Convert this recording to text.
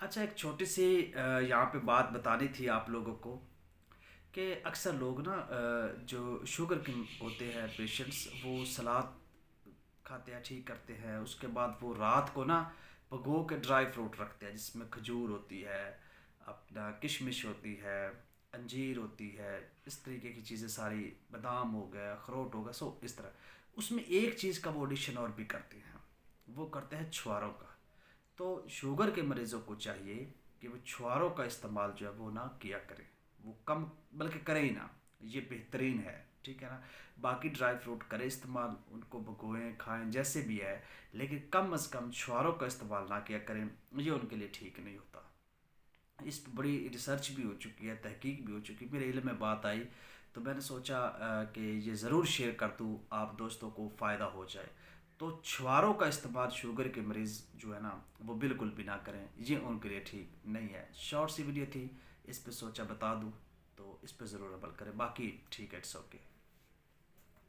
اچھا، ایک چھوٹی سی یہاں پہ بات بتانی تھی آپ لوگوں کو کہ اکثر لوگ نا جو شوگر کے ہوتے ہیں پیشنٹس، وہ سلاد کھاتے ہیں، ٹھیک کرتے ہیں، اس کے بعد وہ رات کو نا پھگو کے ڈرائی فروٹ رکھتے ہیں جس میں کھجور ہوتی ہے، اپنا کشمش ہوتی ہے، انجیر ہوتی ہے، اس طریقے کی چیزیں ساری، بادام ہو گیا، اخروٹ ہو گیا، سو اس طرح اس میں ایک چیز کا وہ ایڈیشن اور بھی کرتے ہیں، وہ کرتے ہیں چھواروں کا۔ تو شوگر کے مریضوں کو چاہیے کہ وہ چھواروں کا استعمال جو ہے وہ نہ کیا کریں، وہ کم، بلکہ کریں ہی نہ، یہ بہترین ہے، ٹھیک ہے نا۔ باقی ڈرائی فروٹ کریں استعمال، ان کو بھگوئیں کھائیں جیسے بھی ہے، لیکن کم از کم چھواروں کا استعمال نہ کیا کریں، یہ ان کے لیے ٹھیک نہیں ہوتا۔ اس پہ بڑی ریسرچ بھی ہو چکی ہے، تحقیق بھی ہو چکی ہے، میرے علم میں بات آئی تو میں نے سوچا کہ یہ ضرور شیئر کر دوں، آپ دوستوں کو فائدہ ہو جائے۔ تو چھواروں کا استعمال شوگر کے مریض جو ہے نا وہ بالکل بھی نہ کریں، یہ ان کے لیے ٹھیک نہیں ہے۔ شارٹ سی ویڈیو تھی، اس پہ سوچا بتا دوں، تو اس پہ ضرور عمل کریں، باقی ٹھیک ہے، اٹس اوکے۔